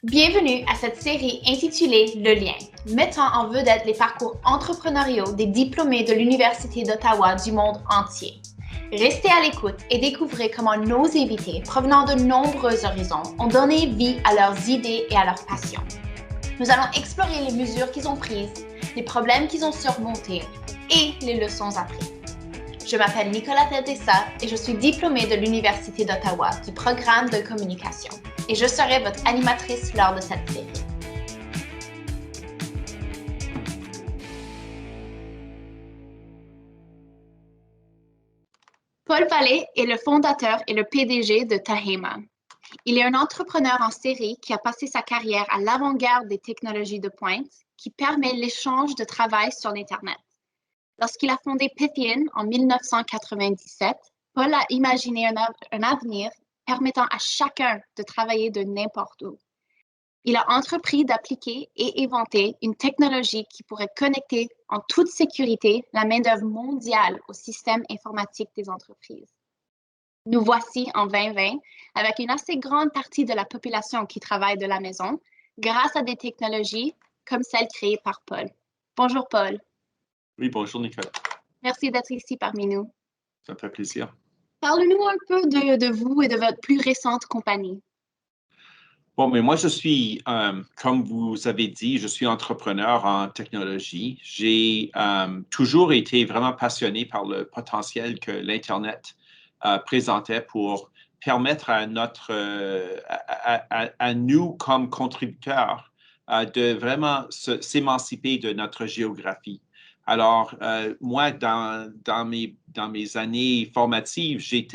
Bienvenue à cette série intitulée Le lien, mettant en vedette les parcours entrepreneuriaux des diplômés de l'Université d'Ottawa du monde entier. Restez à l'écoute et découvrez comment nos invités provenant de nombreux horizons ont donné vie à leurs idées et à leurs passions. Nous allons explorer les mesures qu'ils ont prises, les problèmes qu'ils ont surmontés et les leçons apprises. Je m'appelle Nicolas Terdessa et je suis diplômée de l'Université d'Ottawa du programme de communication. Et je serai votre animatrice lors de cette série. Paul Vallée est le fondateur et le PDG de Tahema. Il est un entrepreneur en série qui a passé sa carrière à l'avant-garde des technologies de pointe qui permet l'échange de travail sur l'Internet. Lorsqu'il a fondé Pythian en 1997, Paul a imaginé un avenir permettant à chacun de travailler de n'importe où. Il a entrepris d'appliquer et inventer une technologie qui pourrait connecter en toute sécurité la main-d'œuvre mondiale au système informatique des entreprises. Nous voici en 2020 avec une assez grande partie de la population qui travaille de la maison grâce à des technologies comme celles créées par Paul. Bonjour Paul. Oui, bonjour Nicolas. Merci d'être ici parmi nous. Ça me fait plaisir. Parle-nous un peu de vous et de votre plus récente compagnie. Bon, mais moi, je suis, comme vous avez dit, je suis entrepreneur en technologie. J'ai toujours été vraiment passionné par le potentiel que l'Internet présentait pour permettre à nous, comme contributeurs, de vraiment s'émanciper de notre géographie. Alors, moi, dans mes années formatives, j'ai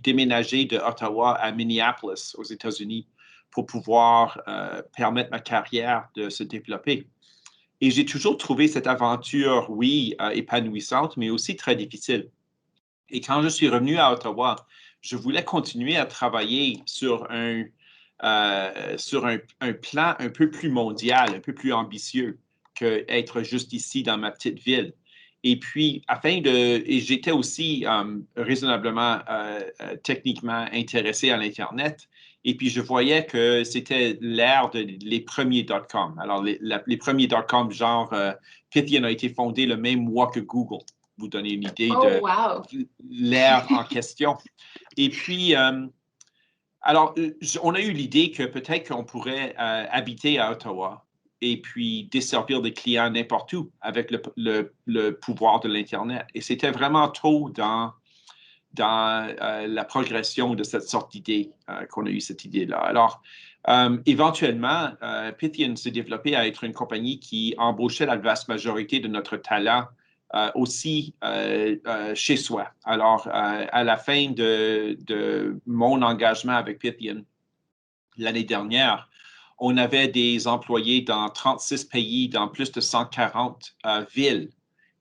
déménagé de Ottawa à Minneapolis, aux États-Unis, pour pouvoir permettre ma carrière de se développer. Et j'ai toujours trouvé cette aventure, oui, épanouissante, mais aussi très difficile. Et quand je suis revenu à Ottawa, je voulais continuer à travailler sur un plan un peu plus mondial, un peu plus ambitieux qu'être juste ici dans ma petite ville. Et puis, et j'étais aussi raisonnablement techniquement intéressé à l'Internet. Et puis, je voyais que c'était l'ère des premiers dot-com. Alors, les premiers dot-com, genre, Pythian a été fondé le même mois que Google. Vous donner une idée de l'ère en question. Et puis, alors, on a eu l'idée que peut-être qu'on pourrait habiter à Ottawa et puis desservir des clients n'importe où avec le pouvoir de l'Internet. Et c'était vraiment tôt dans la progression de cette sorte d'idée qu'on a eu cette idée-là. Alors, éventuellement, Pythian s'est développé à être une compagnie qui embauchait la vaste majorité de notre talent aussi chez soi. Alors, à la fin de mon engagement avec Pythian l'année dernière, on avait des employés dans 36 pays, dans plus de 140 villes.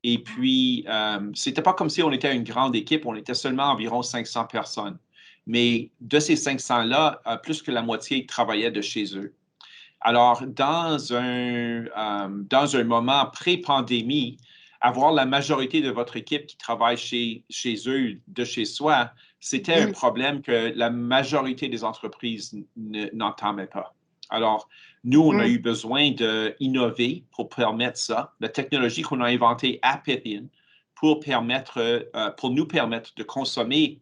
Et puis, c'était pas comme si on était une grande équipe, on était seulement environ 500 personnes. Mais de ces 500-là, plus que la moitié travaillaient de chez eux. Alors, dans un moment pré-pandémie, avoir la majorité de votre équipe qui travaille chez eux, de chez soi, c'était un problème que la majorité des entreprises n'entamaient pas. Alors, nous, on a eu besoin d'innover pour permettre ça. La technologie qu'on a inventée à Pythian pour nous permettre de consommer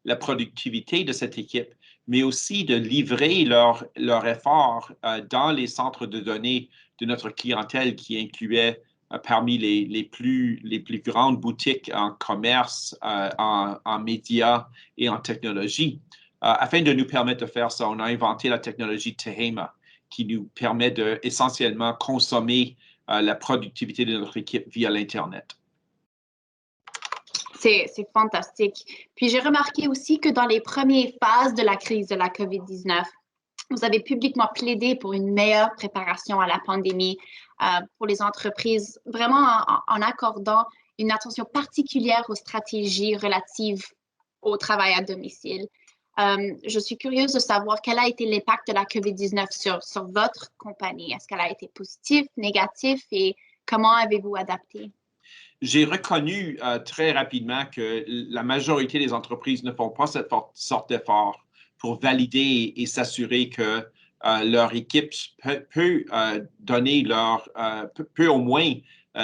la productivité de cette équipe, mais aussi de livrer leur effort dans les centres de données de notre clientèle qui incluait parmi les plus grandes boutiques en commerce, en médias et en technologie. Afin de nous permettre de faire ça, on a inventé la technologie Tahema qui nous permet de essentiellement consommer la productivité de notre équipe via l'Internet. C'est fantastique. Puis j'ai remarqué aussi que dans les premières phases de la crise de la COVID-19, vous avez publiquement plaidé pour une meilleure préparation à la pandémie pour les entreprises, vraiment en accordant une attention particulière aux stratégies relatives au travail à domicile. Je suis curieuse de savoir quel a été l'impact de la COVID-19 sur votre compagnie. Est-ce qu'elle a été positive, négative et comment avez-vous adapté? J'ai reconnu très rapidement que la majorité des entreprises ne font pas cette sorte d'effort pour valider et s'assurer que leur équipe peut donner peut au moins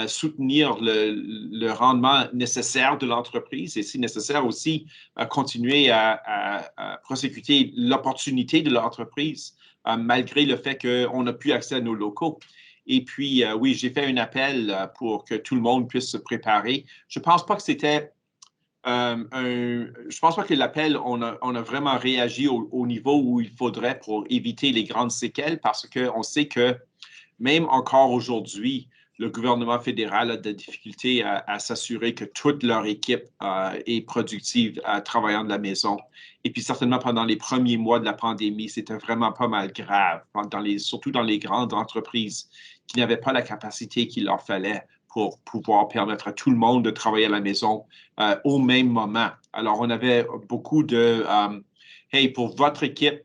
soutenir le rendement nécessaire de l'entreprise et, si nécessaire, aussi continuer à prosécuter l'opportunité de l'entreprise malgré le fait qu'on n'a plus accès à nos locaux. Et puis, oui, j'ai fait un appel pour que tout le monde puisse se préparer. Je ne pense pas que c'était je pense pas que l'appel, on a vraiment réagi au niveau où il faudrait pour éviter les grandes séquelles parce qu'on sait que même encore aujourd'hui, le gouvernement fédéral a des difficultés à s'assurer que toute leur équipe est productive travaillant de la maison. Et puis certainement pendant les premiers mois de la pandémie, c'était vraiment pas mal grave, surtout dans les grandes entreprises qui n'avaient pas la capacité qu'il leur fallait pour pouvoir permettre à tout le monde de travailler à la maison au même moment. Alors, on avait beaucoup de hey, pour votre équipe,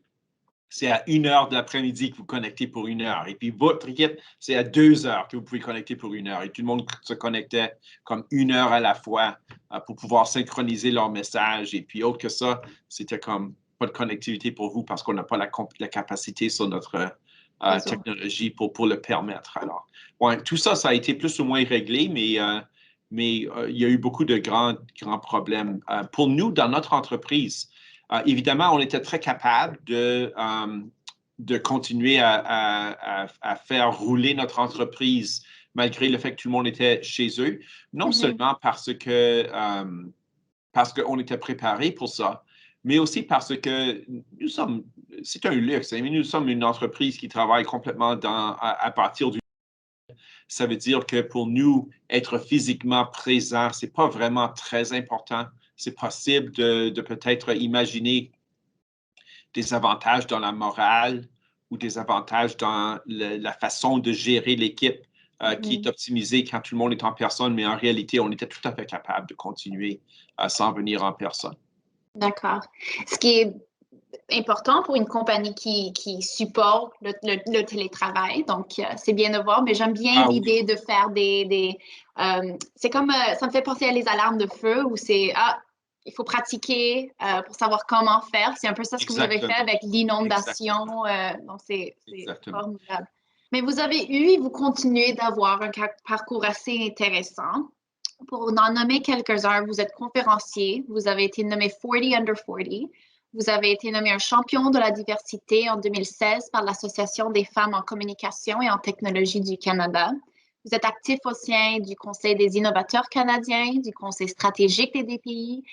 c'est à 1 heure de l'après-midi que vous connectez pour 1 heure. Et puis, votre équipe, c'est à 2 heures que vous pouvez connecter pour 1 heure. Et tout le monde se connectait comme 1 heure à la fois pour pouvoir synchroniser leurs messages. Et puis, autre que ça, c'était comme pas de connectivité pour vous parce qu'on n'a pas la capacité sur notre technologie pour le permettre. Alors, ouais, tout ça, ça a été plus ou moins réglé, mais il y a eu beaucoup de grands problèmes. Pour nous, dans notre entreprise, évidemment, on était très capable de continuer à faire rouler notre entreprise malgré le fait que tout le monde était chez eux, non seulement parce qu'on était préparé pour ça, mais aussi parce que c'est un luxe, mais nous sommes une entreprise qui travaille complètement à partir du. Ça veut dire que pour nous, être physiquement présent, c'est pas vraiment très important. C'est possible de peut-être imaginer des avantages dans la morale ou des avantages dans la façon de gérer l'équipe qui est optimisée quand tout le monde est en personne, mais en réalité, on était tout à fait capable de continuer sans venir en personne. D'accord. Ce qui est important pour une compagnie qui supporte le télétravail. Donc, c'est bien de voir, mais j'aime bien l'idée de faire c'est comme, ça me fait penser à les alarmes de feu où c'est, il faut pratiquer pour savoir comment faire. C'est un peu ça ce que vous avez fait avec l'inondation. Donc, c'est formidable. Mais vous avez eu et vous continuez d'avoir un parcours assez intéressant. Pour en nommer quelques-uns, vous êtes conférencier, vous avez été nommé 40 Under 40, vous avez été nommé un champion de la diversité en 2016 par l'Association des femmes en communication et en technologie du Canada. Vous êtes actif au sein du Conseil des innovateurs canadiens, du Conseil stratégique des DPI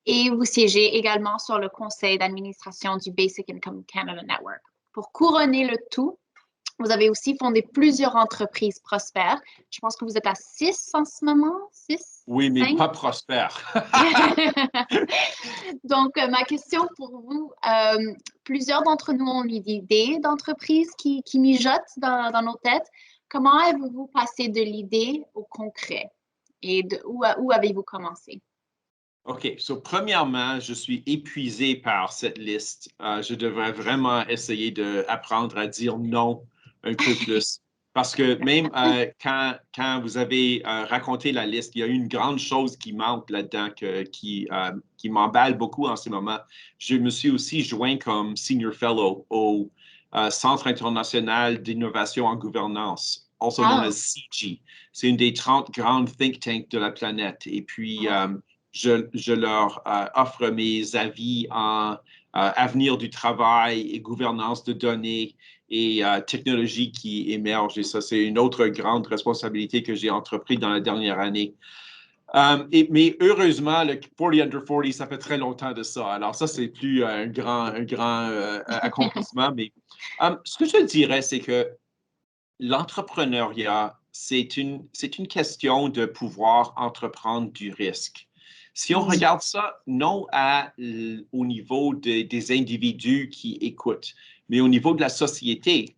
et vous siégez également sur le conseil d'administration du Basic Income Canada Network. Pour couronner le tout, vous avez aussi fondé plusieurs entreprises prospères. Je pense que vous êtes à 6 en ce moment. 6? Oui, mais 5? Pas prospères. Donc, ma question pour vous, plusieurs d'entre nous ont une idée d'entreprise qui mijote dans nos têtes. Comment avez-vous passé de l'idée au concret? Et où avez-vous commencé? OK. Premièrement, je suis épuisé par cette liste. Je devrais vraiment essayer d'apprendre à dire non un peu plus. Parce que même quand vous avez raconté la liste, il y a une grande chose qui manque là-dedans qui m'emballe beaucoup en ce moment. Je me suis aussi joint comme Senior Fellow au Centre international d'innovation en gouvernance, also known as CIGI. C'est une des 30 grandes think tanks de la planète. Et puis, je leur offre mes avis en avenir du travail et gouvernance de données et technologies qui émergent. Et ça, c'est une autre grande responsabilité que j'ai entreprise dans la dernière année. Mais heureusement, le 40 Under 40, ça fait très longtemps de ça. Alors ça, c'est plus un grand accomplissement. Mais ce que je dirais, c'est que l'entrepreneuriat, c'est une question de pouvoir entreprendre du risque. Si on regarde ça, non au niveau des individus qui écoutent, mais au niveau de la société,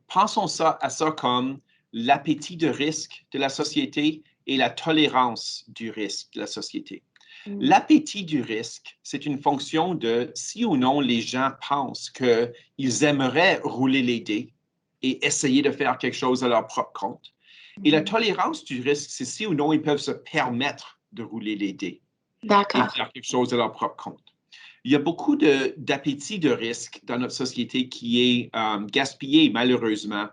pensons à ça comme l'appétit de risque de la société et la tolérance du risque de la société. L'appétit du risque, c'est une fonction de si ou non les gens pensent qu'ils aimeraient rouler les dés et essayer de faire quelque chose à leur propre compte. Et la tolérance du risque, c'est si ou non ils peuvent se permettre de rouler les dés et faire quelque chose à leur propre compte. Il y a beaucoup d'appétit de risque dans notre société qui est gaspillé malheureusement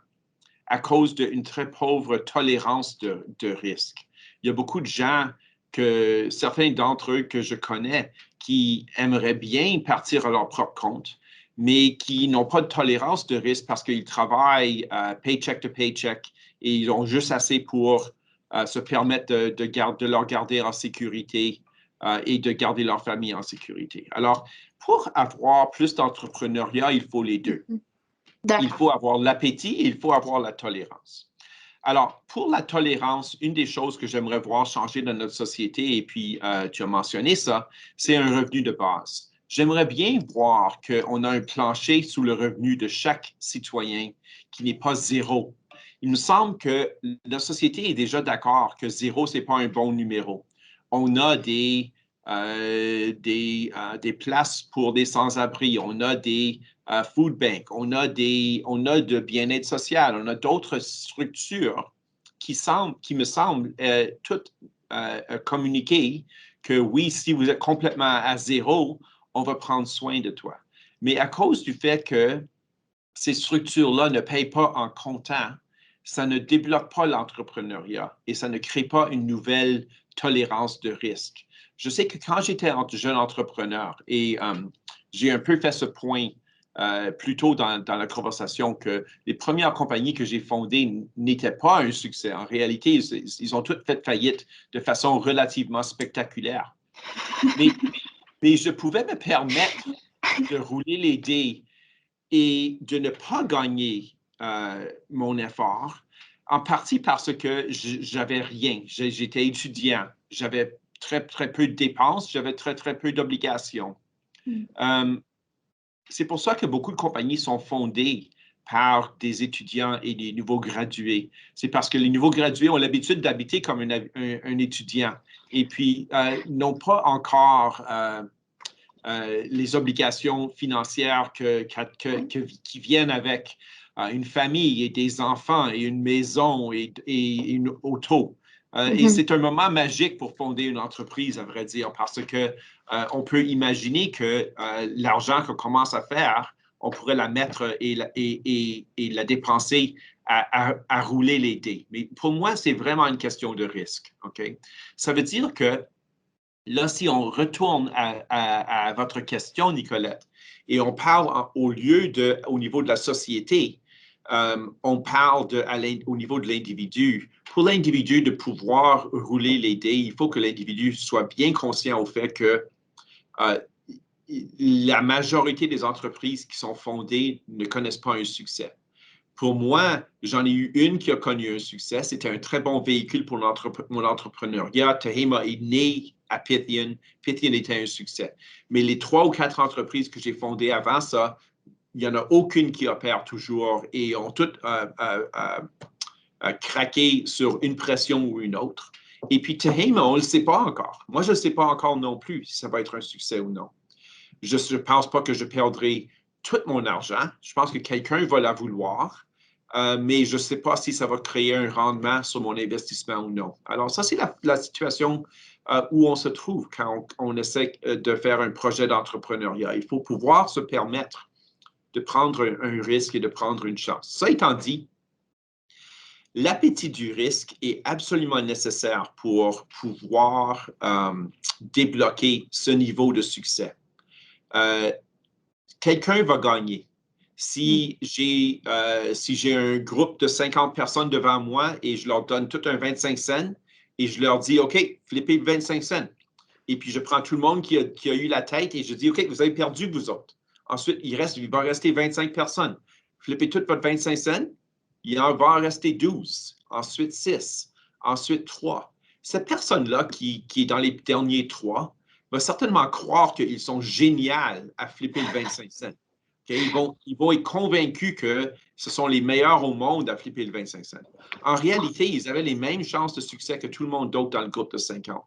à cause d'une très pauvre tolérance de risque. Il y a beaucoup de gens, certains d'entre eux que je connais, qui aimeraient bien partir à leur propre compte, mais qui n'ont pas de tolérance de risque parce qu'ils travaillent paycheck to paycheck et ils ont juste assez pour se permettre de leur garder en sécurité et de garder leur famille en sécurité. Alors, pour avoir plus d'entrepreneuriat, il faut les deux. Il faut avoir l'appétit et il faut avoir la tolérance. Alors, pour la tolérance, une des choses que j'aimerais voir changer dans notre société, et puis tu as mentionné ça, c'est un revenu de base. J'aimerais bien voir qu'on a un plancher sous le revenu de chaque citoyen qui n'est pas zéro. Il me semble que la société est déjà d'accord que zéro, ce n'est pas un bon numéro. On a des places pour des sans-abri, on a des food bank, on a de bien-être social, on a d'autres structures qui me semblent toutes communiquer que oui, si vous êtes complètement à zéro, on va prendre soin de toi. Mais à cause du fait que ces structures-là ne payent pas en comptant, ça ne débloque pas l'entrepreneuriat et ça ne crée pas une nouvelle tolérance de risque. Je sais que quand j'étais jeune entrepreneur, et j'ai un peu fait ce point plus tôt dans la conversation, que les premières compagnies que j'ai fondées n'étaient pas un succès. En réalité, ils ont toutes fait faillite de façon relativement spectaculaire. Mais je pouvais me permettre de rouler les dés et de ne pas gagner mon effort, en partie parce que j'avais rien. J'étais étudiant, j'avais très, très peu de dépenses, j'avais très, très peu d'obligations. C'est pour ça que beaucoup de compagnies sont fondées par des étudiants et des nouveaux gradués. C'est parce que les nouveaux gradués ont l'habitude d'habiter comme un étudiant et puis n'ont pas encore les obligations financières qui viennent avec une famille et des enfants et une maison et une auto. Et c'est un moment magique pour fonder une entreprise, à vrai dire, parce que on peut imaginer que l'argent qu'on commence à faire, on pourrait la mettre et la dépenser à rouler les dés. Mais pour moi, c'est vraiment une question de risque. Okay? Ça veut dire que là, si on retourne à votre question, Nicolette, et on parle au niveau de la société, on parle au niveau de l'individu. Pour l'individu de pouvoir rouler les dés, il faut que l'individu soit bien conscient au fait que la majorité des entreprises qui sont fondées ne connaissent pas un succès. Pour moi, j'en ai eu une qui a connu un succès. C'était un très bon véhicule pour mon entrepreneuriat. Tehama est né à Pythian. Pythian était un succès. Mais les 3 ou 4 entreprises que j'ai fondées avant ça, il n'y en a aucune qui opère toujours et ont toutes craqué sur une pression ou une autre. Et puis Tehama, on ne le sait pas encore. Moi, je ne sais pas encore non plus si ça va être un succès ou non. Je ne pense pas que je perdrai tout mon argent. Je pense que quelqu'un va la vouloir. Mais je ne sais pas si ça va créer un rendement sur mon investissement ou non. Alors, ça, c'est la situation où on se trouve quand on essaie de faire un projet d'entrepreneuriat. Il faut pouvoir se permettre de prendre un risque et de prendre une chance. Ça étant dit, l'appétit du risque est absolument nécessaire pour pouvoir débloquer ce niveau de succès. Quelqu'un va gagner. Si j'ai un groupe de 50 personnes devant moi et je leur donne tout un 25 cents et je leur dis, OK, flippez 25 cents. Et puis, je prends tout le monde qui a eu la tête et je dis, OK, vous avez perdu, vous autres. Ensuite, il va rester 25 personnes. Flippez tout votre 25 cents, il en va en rester 12. Ensuite, 6. Ensuite, 3. Cette personne-là qui est dans les derniers 3 va certainement croire qu'ils sont géniaux à flipper le 25 cents. Okay? Ils vont être convaincus que ce sont les meilleurs au monde à flipper le 25 cents. En réalité, ils avaient les mêmes chances de succès que tout le monde d'autre dans le groupe de 50.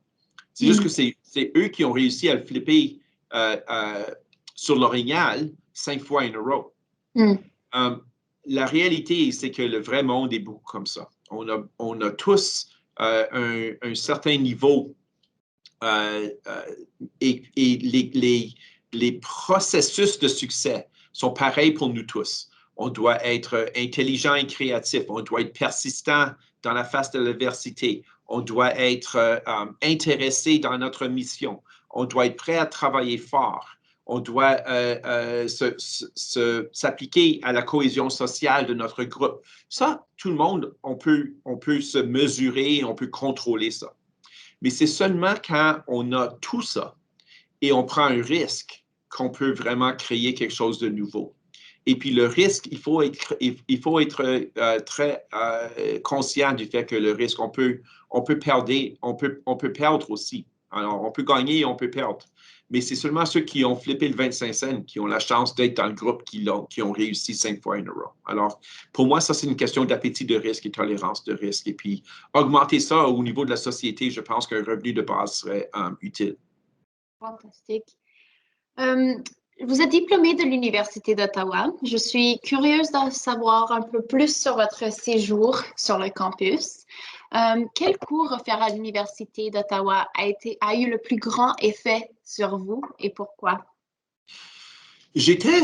C'est juste que c'est eux qui ont réussi à le flipper sur l'orignal 5 fois in a row. La réalité, c'est que le vrai monde est beaucoup comme ça. On a tous un certain niveau et les processus de succès sont pareils pour nous tous. On doit être intelligent et créatif. On doit être persistant dans la face de l'adversité. On doit être intéressé dans notre mission. On doit être prêt à travailler fort. On doit s'appliquer à la cohésion sociale de notre groupe. Ça, tout le monde, on peut se mesurer, on peut contrôler ça. Mais c'est seulement quand on a tout ça et on prend un risque qu'on peut vraiment créer quelque chose de nouveau. Et puis le risque, il faut être très conscient du fait que le risque, on peut perdre aussi. Alors, on peut gagner et on peut perdre. Mais c'est seulement ceux qui ont flippé le 25 cents qui ont la chance d'être dans le groupe qui ont réussi 5 fois in a row. Alors, pour moi, ça, c'est une question d'appétit de risque et tolérance de risque. Et puis, augmenter ça au niveau de la société, je pense qu'un revenu de base serait utile. Fantastique. Vous êtes diplômé de l'Université d'Ottawa. Je suis curieuse d'en savoir un peu plus sur votre séjour sur le campus. Quel cours offert à l'Université d'Ottawa a eu le plus grand effet sur vous et pourquoi? J'étais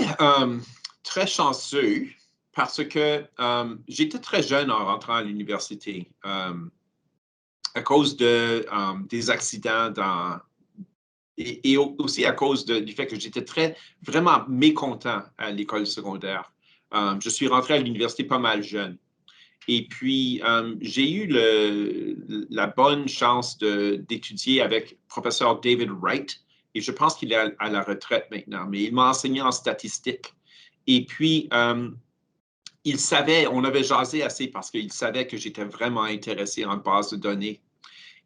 très chanceux parce que j'étais très jeune en rentrant à l'université à cause des accidents et aussi à cause du fait que j'étais vraiment mécontent à l'école secondaire. Je suis rentré à l'université pas mal jeune. Et puis, j'ai eu la bonne chance d'étudier avec le professeur David Wright. Et je pense qu'il est à la retraite maintenant, mais il m'a enseigné en statistique. Et puis, il savait, on avait jasé assez parce qu'il savait que j'étais vraiment intéressé en base de données.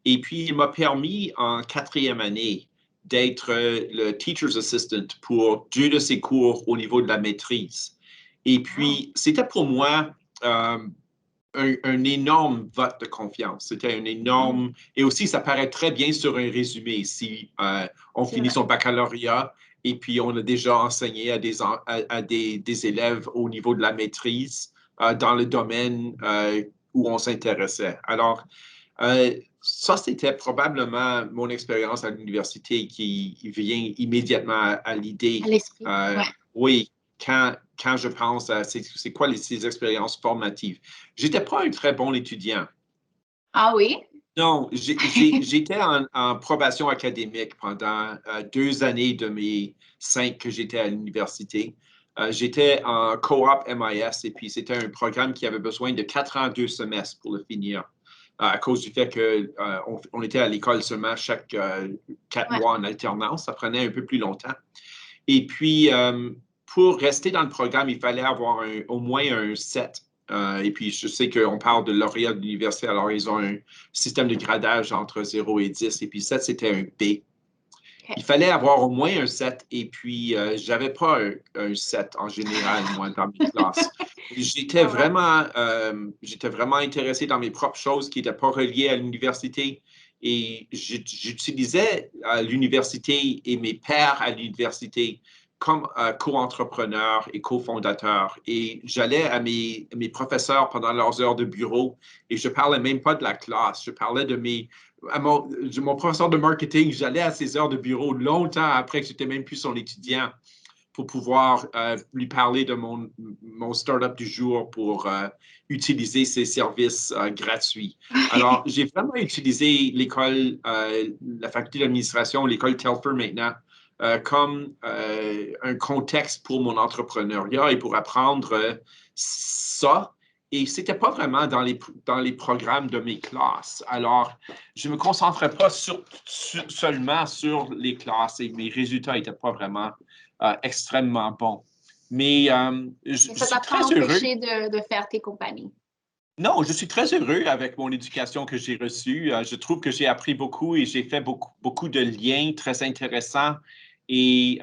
Et puis, il m'a permis en 4e année d'être le teacher's assistant pour 2 de ses cours au niveau de la maîtrise. Et puis, c'était pour moi un énorme vote de confiance. C'était un énorme... Et aussi, ça paraît très bien sur un résumé ici. On finit son baccalauréat et puis on a déjà enseigné à des élèves au niveau de la maîtrise dans le domaine où on s'intéressait. Alors, ça, c'était probablement mon expérience à l'université qui vient immédiatement à l'idée. À l'esprit, Oui, quand je pense à c'est quoi ces expériences formatives. J'étais pas un très bon étudiant. Ah oui? Non, j'étais en probation académique pendant 2 années de mes 5 que j'étais à l'université. J'étais en co-op MIS et puis c'était un programme qui avait besoin de 4 ans, 2 semestres pour le finir à cause du fait qu'on était à l'école seulement chaque 4 mois en alternance. Ça prenait un peu plus longtemps. Et puis, pour rester dans le programme, il fallait avoir au moins un 7. Et puis, je sais qu'on parle de lauréat de l'université, alors ils ont un système de gradage entre 0 et 10. Et puis, 7, c'était un B. Okay. Il fallait avoir au moins un 7. Et puis, je n'avais pas un 7 en général, moi, dans mes classes. J'étais vraiment intéressé dans mes propres choses qui n'étaient pas reliées à l'université. Et j'utilisais l'université et mes pairs à l'université comme co-entrepreneur et cofondateur. Et j'allais à mes professeurs pendant leurs heures de bureau et je ne parlais même pas de la classe. Je parlais de mon professeur de marketing. J'allais à ses heures de bureau longtemps après que j'étais même plus son étudiant pour pouvoir lui parler de mon startup du jour pour utiliser ses services gratuits. Alors, j'ai vraiment utilisé l'école, la faculté d'administration, l'école Telfer maintenant, comme un contexte pour mon entrepreneuriat et pour apprendre ça. Et ce n'était pas vraiment dans les programmes de mes classes. Alors, je ne me concentrais pas seulement sur les classes et mes résultats n'étaient pas vraiment extrêmement bons. Mais je suis très heureux. De faire tes compagnies. Non, je suis très heureux avec mon éducation que j'ai reçue. Je trouve que j'ai appris beaucoup et j'ai fait beaucoup de liens très intéressants. Et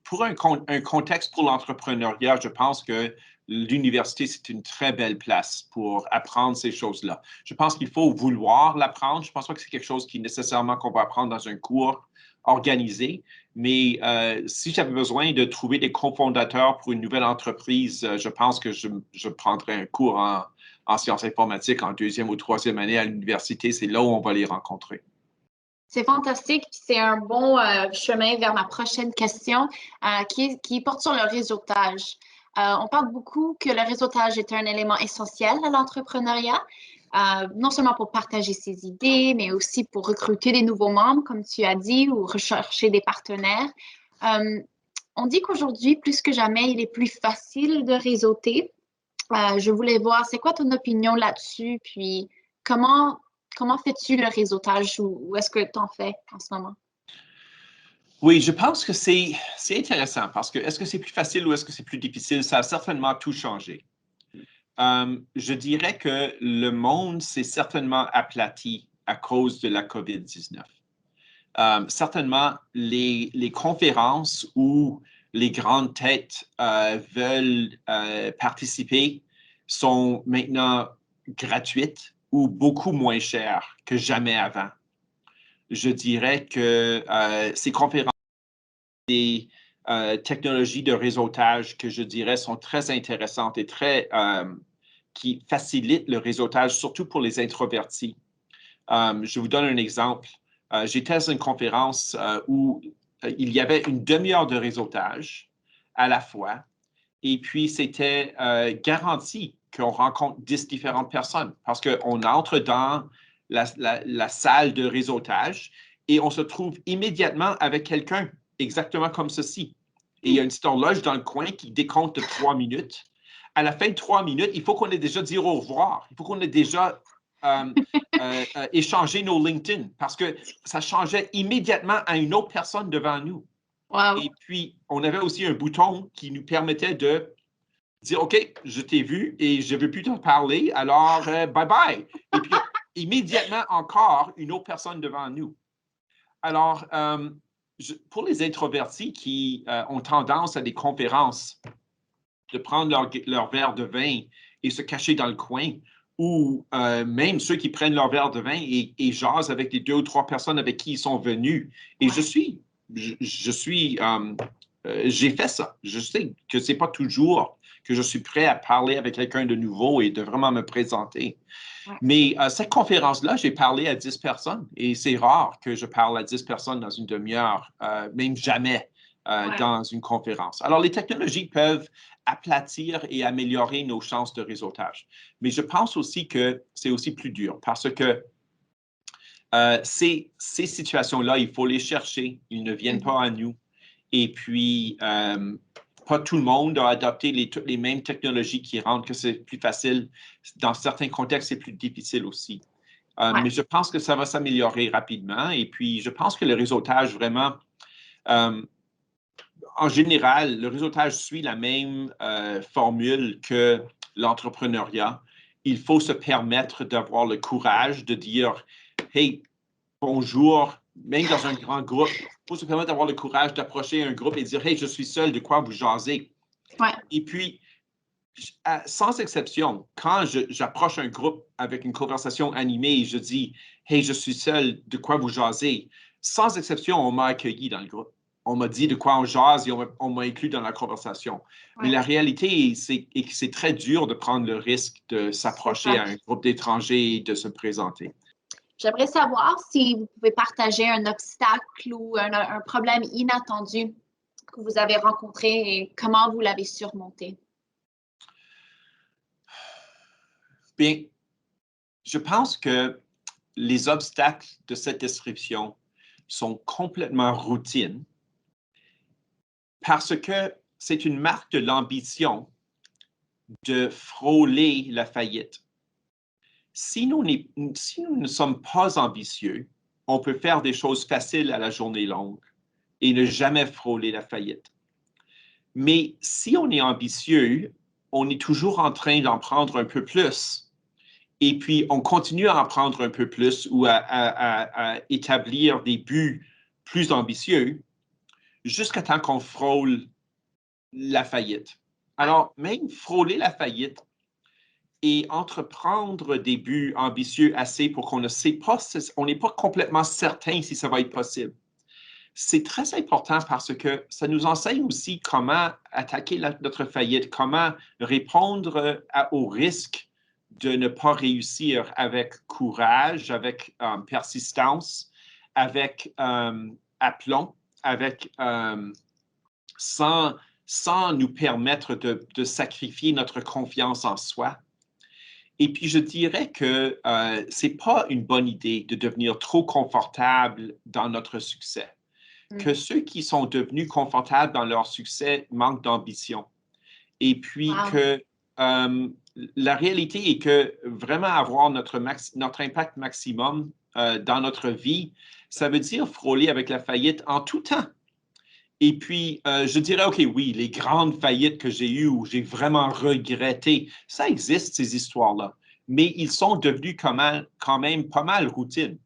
pour un contexte pour l'entrepreneuriat, je pense que l'université, c'est une très belle place pour apprendre ces choses-là. Je pense qu'il faut vouloir l'apprendre. Je ne pense pas que c'est quelque chose qui nécessairement qu'on va apprendre dans un cours organisé. Mais si j'avais besoin de trouver des cofondateurs pour une nouvelle entreprise, je pense que je prendrais un cours en sciences informatiques en 2e ou 3e année à l'université. C'est là où on va les rencontrer. C'est fantastique, puis c'est un bon chemin vers ma prochaine question qui porte sur le réseautage. On parle beaucoup que le réseautage est un élément essentiel à l'entrepreneuriat, non seulement pour partager ses idées, mais aussi pour recruter des nouveaux membres, comme tu as dit, ou rechercher des partenaires. Euh, on dit qu'aujourd'hui, plus que jamais, il est plus facile de réseauter. Je voulais voir, c'est quoi ton opinion là-dessus, puis comment comment fais-tu le réseautage ou est-ce que tu en fais en ce moment? Oui, je pense que c'est intéressant parce que est-ce que c'est plus facile ou est-ce que c'est plus difficile? Ça a certainement tout changé. Je dirais que le monde s'est certainement aplati à cause de la COVID-19. Certainement, les conférences où les grandes têtes veulent participer sont maintenant gratuites ou beaucoup moins chères que jamais avant. Je dirais que ces conférences, des technologies de réseautage que je dirais sont très intéressantes et qui facilitent le réseautage, surtout pour les introvertis. Je vous donne un exemple. J'étais à une conférence où il y avait une demi-heure de réseautage à la fois, et puis c'était garanti qu'on rencontre 10 différentes personnes parce qu'on entre dans la salle de réseautage et on se trouve immédiatement avec quelqu'un exactement comme ceci. Et il y a une petite horloge dans le coin qui décompte de 3 minutes. À la fin de 3 minutes, il faut qu'on ait déjà dit au revoir. Il faut qu'on ait déjà euh, échangé nos LinkedIn parce que ça changeait immédiatement à une autre personne devant nous. Wow. Et puis, on avait aussi un bouton qui nous permettait de dire, OK, je t'ai vu et je ne veux plus te parler, alors bye bye. Et puis, immédiatement encore, une autre personne devant nous. Alors, pour les introvertis qui ont tendance à des conférences de prendre leur verre de vin et se cacher dans le coin, ou même ceux qui prennent leur verre de vin et jasent avec les 2 ou 3 personnes avec qui ils sont venus. Et j'ai fait ça. Je sais que c'est pas toujours que je suis prêt à parler avec quelqu'un de nouveau et de vraiment me présenter. Ouais. Mais cette conférence-là, j'ai parlé à 10 personnes et c'est rare que je parle à 10 personnes dans une demi-heure, même jamais Ouais. dans une conférence. Alors, les technologies peuvent aplatir et améliorer nos chances de réseautage. Mais je pense aussi que c'est aussi plus dur parce que ces situations-là, il faut les chercher. Ils ne viennent pas à nous. Et puis, pas tout le monde a adopté les mêmes technologies qui rendent que c'est plus facile. Dans certains contextes, c'est plus difficile aussi. Ouais. Mais je pense que ça va s'améliorer rapidement. Et puis, je pense que le réseautage, vraiment, en général, le réseautage suit la même formule que l'entrepreneuriat. Il faut se permettre d'avoir le courage de dire, hey, bonjour, même dans un grand groupe, il faut se permettre d'avoir le courage d'approcher un groupe et dire, hey, je suis seul, de quoi vous jasez? Ouais. Et puis, sans exception, quand j'approche un groupe avec une conversation animée et je dis, hey, je suis seul, de quoi vous jasez? Sans exception, on m'a accueilli dans le groupe. On m'a dit de quoi on jase et on m'a inclus dans la conversation. Mais Ouais. la réalité, c'est que c'est très dur de prendre le risque de C'est s'approcher ça. à un groupe d'étrangers et de se présenter. J'aimerais savoir si vous pouvez partager un obstacle ou un problème inattendu que vous avez rencontré et comment vous l'avez surmonté. Bien, je pense que les obstacles de cette description sont complètement routines parce que c'est une marque de l'ambition de frôler la faillite. Si nous ne sommes pas ambitieux, on peut faire des choses faciles à la journée longue et ne jamais frôler la faillite. Mais si on est ambitieux, on est toujours en train d'en prendre un peu plus. Et puis, on continue à en prendre un peu plus ou à établir des buts plus ambitieux jusqu'à temps qu'on frôle la faillite. Alors, même frôler la faillite et entreprendre des buts ambitieux assez pour qu'on ne sait pas, on n'est pas complètement certain si ça va être possible. C'est très important parce que ça nous enseigne aussi comment attaquer notre faillite, comment répondre au risque de ne pas réussir avec courage, avec persistance, avec aplomb, sans nous permettre de sacrifier notre confiance en soi. Et puis, je dirais que ce n'est pas une bonne idée de devenir trop confortable dans notre succès. Que ceux qui sont devenus confortables dans leur succès manquent d'ambition. Et puis que la réalité est que vraiment avoir notre impact maximum dans notre vie, ça veut dire frôler avec la faillite en tout temps. Et puis, je dirais, OK, oui, les grandes faillites que j'ai eues où j'ai vraiment regretté, ça existe, ces histoires-là. Mais ils sont devenus quand même pas mal routine.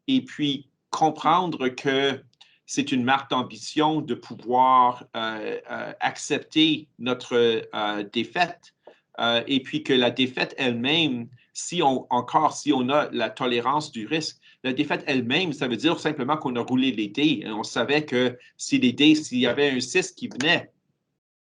Et puis, comprendre que c'est une marque d'ambition de pouvoir accepter notre défaite. Et puis que la défaite elle-même, si on a la tolérance du risque, la défaite elle-même, ça veut dire simplement qu'on a roulé les dés. On savait que s'il y avait un 6 qui venait,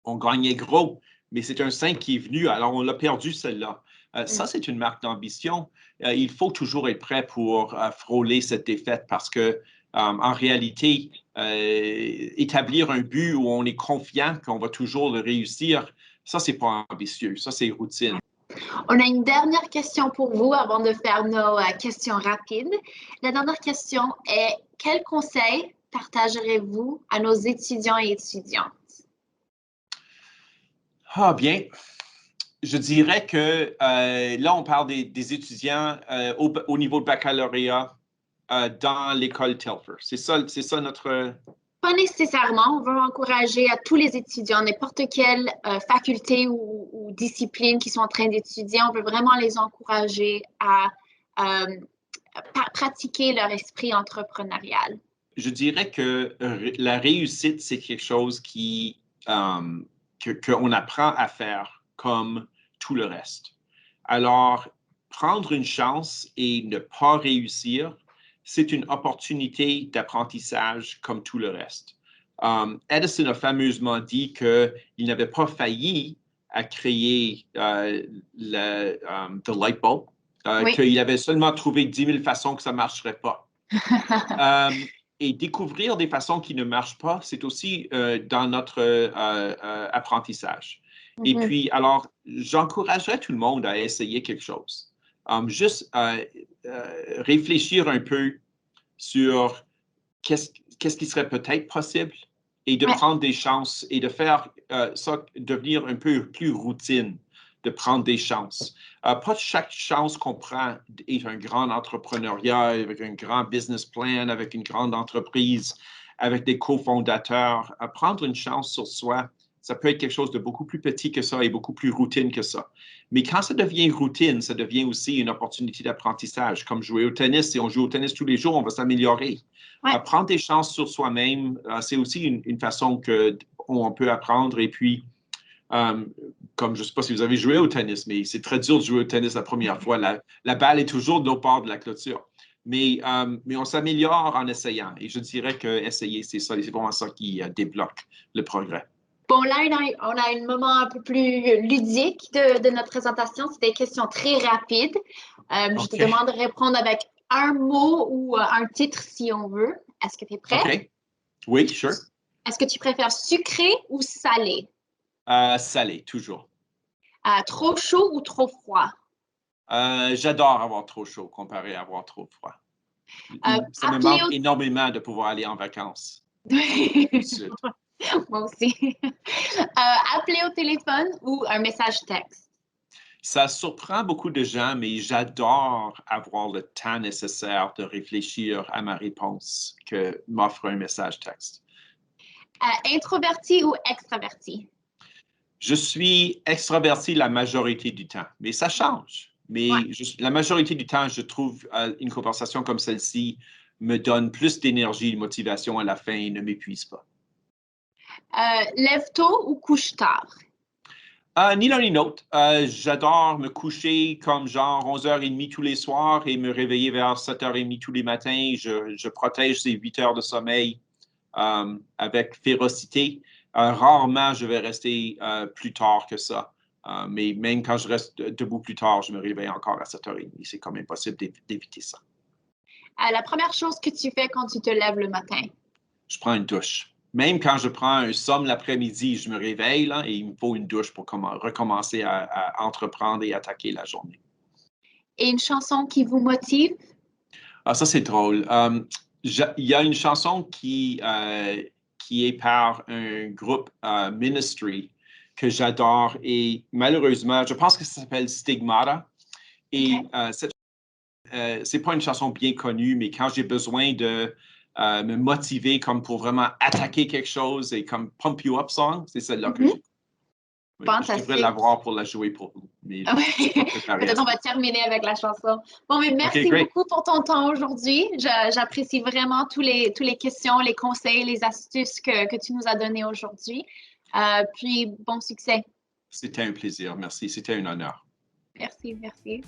on gagnait gros. Mais c'est un 5 qui est venu, alors on l'a perdu celle-là. Ça, c'est une marque d'ambition. Il faut toujours être prêt pour frôler cette défaite parce que, en réalité, établir un but où on est confiant qu'on va toujours le réussir, ça, c'est pas ambitieux. Ça, c'est routine. On a une dernière question pour vous avant de faire nos questions rapides. La dernière question est, quels conseils partagerez-vous à nos étudiants et étudiantes? Ah, bien. Je dirais que là, on parle des étudiants au niveau de baccalauréat dans l'école Telfer. C'est ça notre... Pas nécessairement. On veut encourager à tous les étudiants, n'importe quelle faculté ou discipline qui sont en train d'étudier. On veut vraiment les encourager à pratiquer leur esprit entrepreneurial. Je dirais que la réussite, c'est quelque chose qu'on apprend à faire comme tout le reste. Alors, prendre une chance et ne pas réussir, c'est une opportunité d'apprentissage comme tout le reste. Edison a fameusement dit qu'il n'avait pas failli à créer the light bulb, Oui. qu'il avait seulement trouvé 10 000 façons que ça ne marcherait pas. Et découvrir des façons qui ne marchent pas, c'est aussi dans notre apprentissage. Et puis, alors, j'encouragerais tout le monde à essayer quelque chose. Juste réfléchir un peu sur qu'est-ce qui serait peut-être possible et de prendre des chances et de faire ça devenir un peu plus routine, de prendre des chances. Pas chaque chance qu'on prend est un grand entrepreneuriat avec un grand business plan, avec une grande entreprise, avec des cofondateurs. Prendre une chance sur soi, ça peut être quelque chose de beaucoup plus petit que ça et beaucoup plus routine que ça. Mais quand ça devient routine, ça devient aussi une opportunité d'apprentissage. Comme jouer au tennis, si on joue au tennis tous les jours, on va s'améliorer. Prendre des chances sur soi-même, c'est aussi une façon qu'on peut apprendre. Et puis, comme je ne sais pas si vous avez joué au tennis, mais c'est très dur de jouer au tennis la première fois. La balle est toujours de l'autre bord de la clôture. Mais on s'améliore en essayant. Et je dirais que essayer, c'est vraiment ça qui débloque le progrès. Bon, là, on a un moment un peu plus ludique de notre présentation. C'est des questions très rapides. Je te demande de répondre avec un mot ou un titre si on veut. Est-ce que tu es prêt? OK. Oui, sure. Est-ce que tu préfères sucré ou salé? Salé, toujours. Trop chaud ou trop froid? J'adore avoir trop chaud comparé à avoir trop froid. Ça me manque énormément de pouvoir aller en vacances. Moi aussi. Appeler au téléphone ou un message texte? Ça surprend beaucoup de gens, mais j'adore avoir le temps nécessaire de réfléchir à ma réponse que m'offre un message texte. Introverti ou extraverti? Je suis extraverti la majorité du temps, mais ça change. Mais la majorité du temps, je trouve une conversation comme celle-ci me donne plus d'énergie et de motivation à la fin et ne m'épuise pas. Lève tôt ou couche tard? Ni l'un ni l'autre. J'adore me coucher comme genre 11h30 tous les soirs et me réveiller vers 7h30 tous les matins. Je protège ces 8 heures de sommeil avec férocité. Rarement, je vais rester plus tard que ça. Mais même quand je reste debout plus tard, je me réveille encore à 7h30. C'est quand même possible d'éviter ça. La première chose que tu fais quand tu te lèves le matin? Je prends une douche. Même quand je prends un somme l'après-midi, je me réveille là, et il me faut une douche pour recommencer à entreprendre et attaquer la journée. Et une chanson qui vous motive? Ah, ça, c'est drôle. Il y a une chanson qui est par un groupe Ministry que j'adore et malheureusement, je pense que ça s'appelle Stigmata. Et c'est pas une chanson bien connue, mais quand j'ai besoin de me motiver comme pour vraiment attaquer quelque chose et comme Pump You Up Song, c'est celle-là que j'ai. Oui, je devrais Fantastique. l'avoir pour la jouer pour vous, mais je Oui, suis pas préparé à peut-être on ça. va terminer avec la chanson. Bon, mais OK, merci great. beaucoup pour ton temps aujourd'hui. J'apprécie vraiment tous les questions, les conseils, les astuces que tu nous as données aujourd'hui. Puis, bon succès. C'était un plaisir. Merci. C'était un honneur. Merci, merci.